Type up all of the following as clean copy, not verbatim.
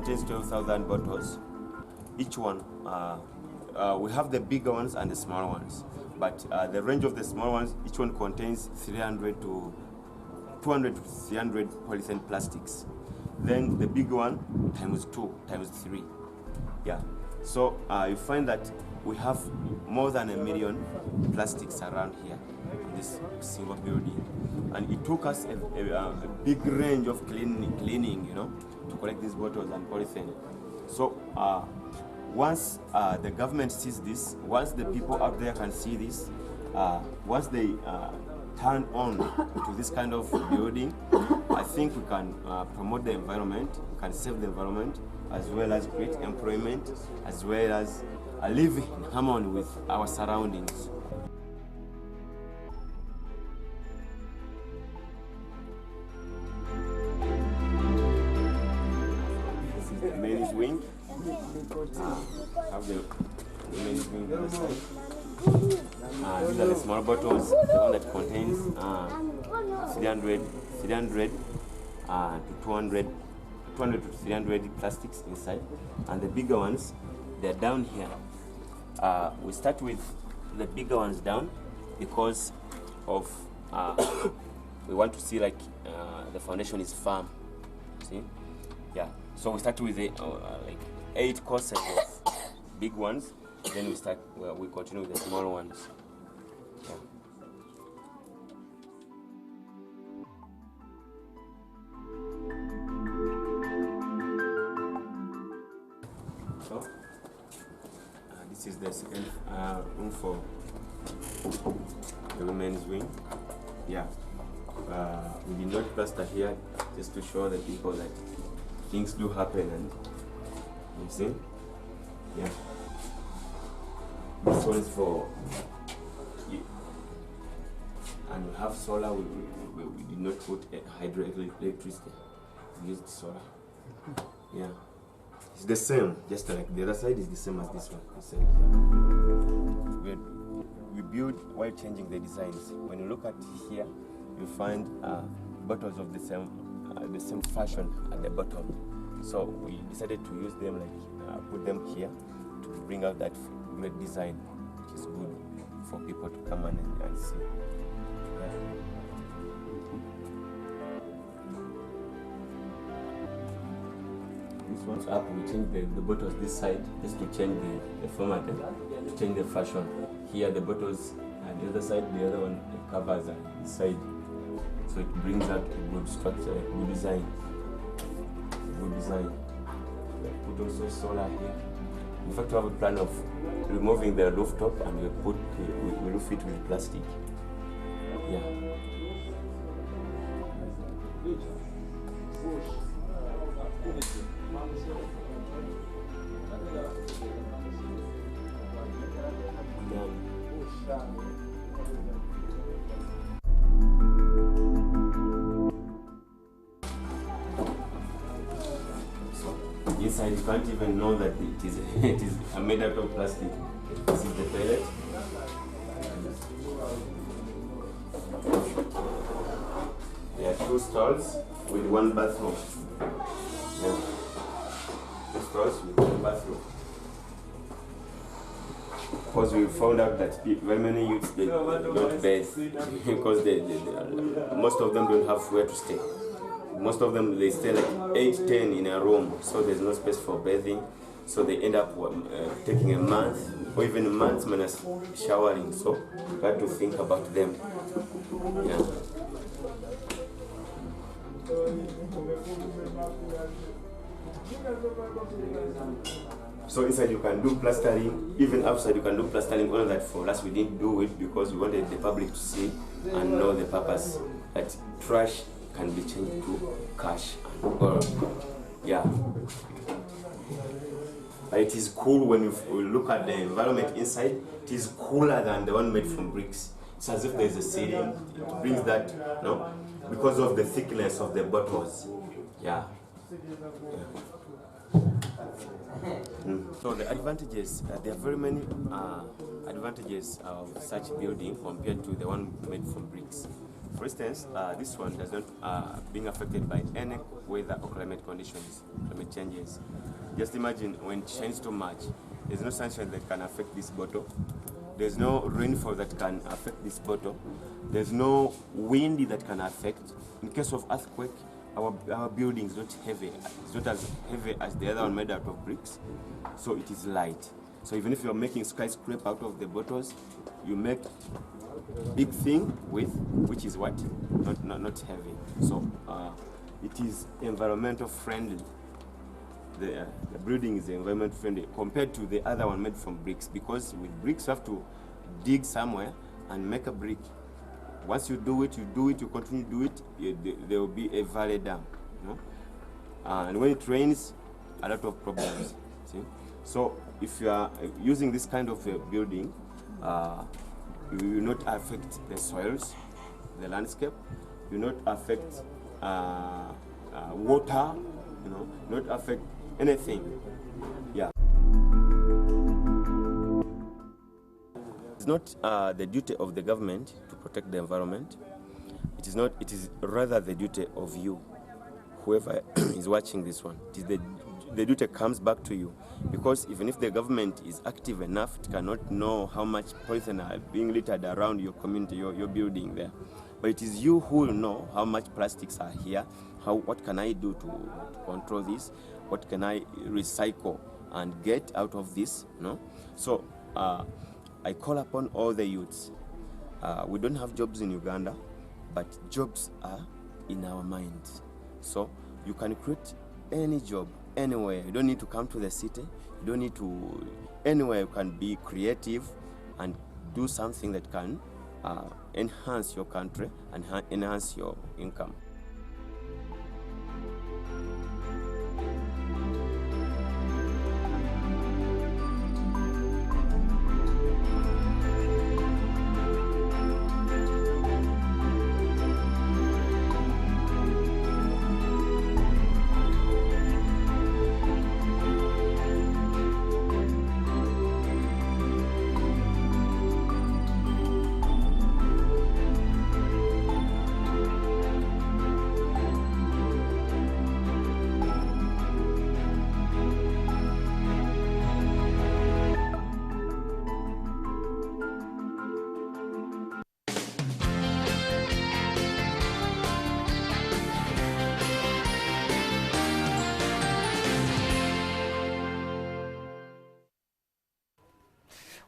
contains 12,000 bottles. Each one, we have the bigger ones and the smaller ones. But the range of the small ones, each one contains 200 to 300 polyethylene plastics. Then the big one times 2, times 3. Yeah. So you find that we have more than 1 million plastics around here in this single building. And it took us a big range of cleaning, you know, to collect these bottles and polyethylene. So once the government sees this, once the people out there can see this, once they turn on to this kind of building, I think we can promote the environment, we can save the environment, as well as create employment, as well as live in harmony with our surroundings. This is the men's wing. Have the men's wing on the side. These are the small bottles, the one that contains 300 to 300 plastics inside, and the bigger ones, they're down here. We start with the bigger ones down because of we want to see like the foundation is firm. See, yeah. So we start with the like 8 courses of big ones. Then we continue with the small ones. Yeah. So, this is the second room for the women's wing. Yeah. We did not plaster here just to show the people that things do happen, and you see? Yeah. This one is for, and we have solar. We did not put hydroelectricity. We used solar. Yeah, it's the same. Just like the other side is the same as this one. We build while changing the designs. When you look at here, you find bottles of the same fashion at the bottom. So we decided to use them, like put them here to bring out that great design, which is good for people to come and see. Yeah. This one's up, we change the bottles this side just to change the format, to change the fashion. Here the bottles at the other side, the other one covers the side. So it brings out a good structure, a good design. Good design. We put also solar here. In fact, we have a plan of removing the rooftop and we roof it with plastic. Yeah. Inside, you can't even know that it is made out of plastic. This is the toilet. There are 2 stalls with 1 bathroom. Yeah. 2 stalls with 1 bathroom. Because we found out that very many youths they don't bathe because most of them don't have where to stay. Most of them, they stay like 8, 10 in a room, so there's no space for bathing. So they end up taking a month or even a month minus showering. So we had to think about them. Yeah. So inside you can do plastering, even outside you can do plastering. Only that for us we didn't do it because we wanted the public to see and know the purpose that trash can be changed to cash and gold. Yeah. But it is cool when you look at the environment inside. It is cooler than the one made from bricks. It's as if there's a ceiling. It brings that, you know, because of the thickness of the bottles. Yeah. So the advantages, there are very many advantages of such building compared to the one made from bricks. For For instance, this one does not being affected by any weather or climate conditions, climate changes. Just imagine when it shines too much, there's no sunshine that can affect this bottle. There's no rainfall that can affect this bottle. There's no wind that can affect. In case of earthquake, our building is not heavy. It's not as heavy as the other one made out of bricks. So it is light. So even if you're making skyscraper out of the bottles, you make big thing with, which is what? Not heavy. So it is environmental friendly. The building is environment friendly compared to the other one made from bricks, because with bricks you have to dig somewhere and make a brick. Once you do it, you continue to do it, there will be a valley dam, you know? And when it rains, a lot of problems. See? So if you are using this kind of building, you will not affect the soils, the landscape, you will not affect water, you know, not affect anything. Yeah. It's not the duty of the government to protect the environment. It is not. It is rather the duty of you, whoever is watching this one. It is the duty comes back to you, because even if the government is active enough, it cannot know how much poison are being littered around your community, your building there. But it is you who will know how much plastics are here. What can I do to control this? What can I recycle and get out of this? You know? So I call upon all the youths. We don't have jobs in Uganda, but jobs are in our minds. So you can create any job anywhere. You don't need to come to the city. You don't need to, anywhere you can be creative and do something that can enhance your country and enhance your income.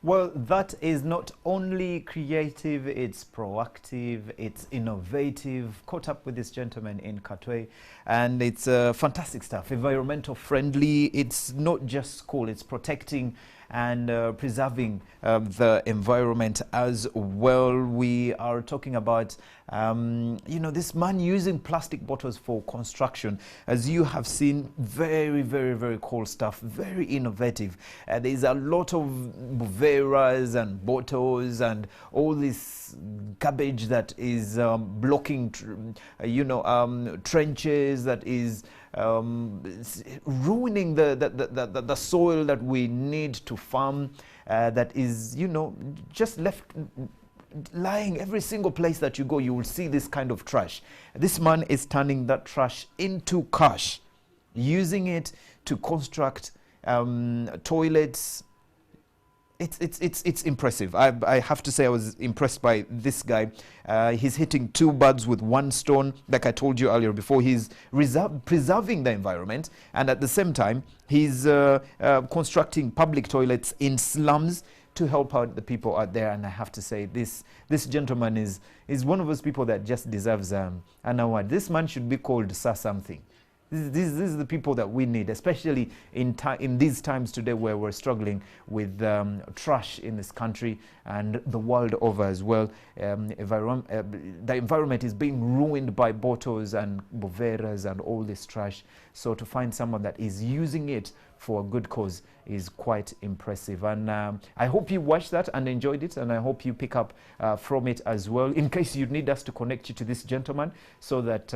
Well, that is not only creative, it's proactive, it's innovative. Caught up with this gentleman in Katwe, and it's fantastic stuff. Environmental friendly. It's not just school, it's protecting and preserving the environment as well. We are talking about, you know, this man using plastic bottles for construction. As you have seen, very, very, very cool stuff, very innovative. There's a lot of buveras and bottles and all this garbage that is blocking, trenches, that is ruining the soil that we need to farm, that is, you know, just left lying every single place that you go. You will see this kind of trash. This man is turning that trash into cash, using it to construct toilets. It's impressive. I have to say I was impressed by this guy. He's hitting two birds with one stone. Like I told you earlier before, he's preserving the environment, and at the same time he's constructing public toilets in slums to help out the people out there. And I have to say, this gentleman is one of those people that just deserves an award. This man should be called Sir Something. This is the people that we need, especially in these times today where we're struggling with trash in this country and the world over as well. The environment is being ruined by bottles and boveras and all this trash. So to find someone that is using it for a good cause is quite impressive. And I hope you watched that and enjoyed it, and I hope you pick up from it as well. In case you need us to connect you to this gentleman so that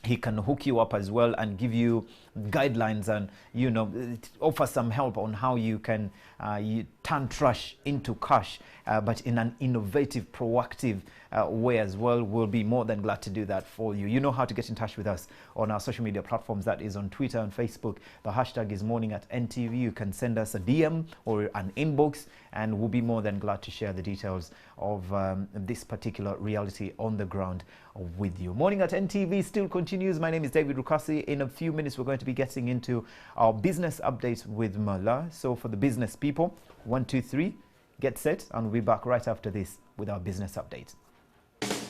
he can hook you up as well and give you guidelines and, you know, offer some help on how you can you turn trash into cash, but in an innovative, proactive way as well. We'll be more than glad to do that for you. You know how to get in touch with us on our social media platforms. That is on Twitter and Facebook. The hashtag is morning@NTV. You can send us a DM or an inbox, and we'll be more than glad to share the details of this particular reality on the ground with you. Morning at NTV still continues. My name is David Rukasi. In a few minutes, we're going to be getting into our business updates with Mala. So for the business people, 1, 2, 3, get set, and we'll be back right after this with our business update.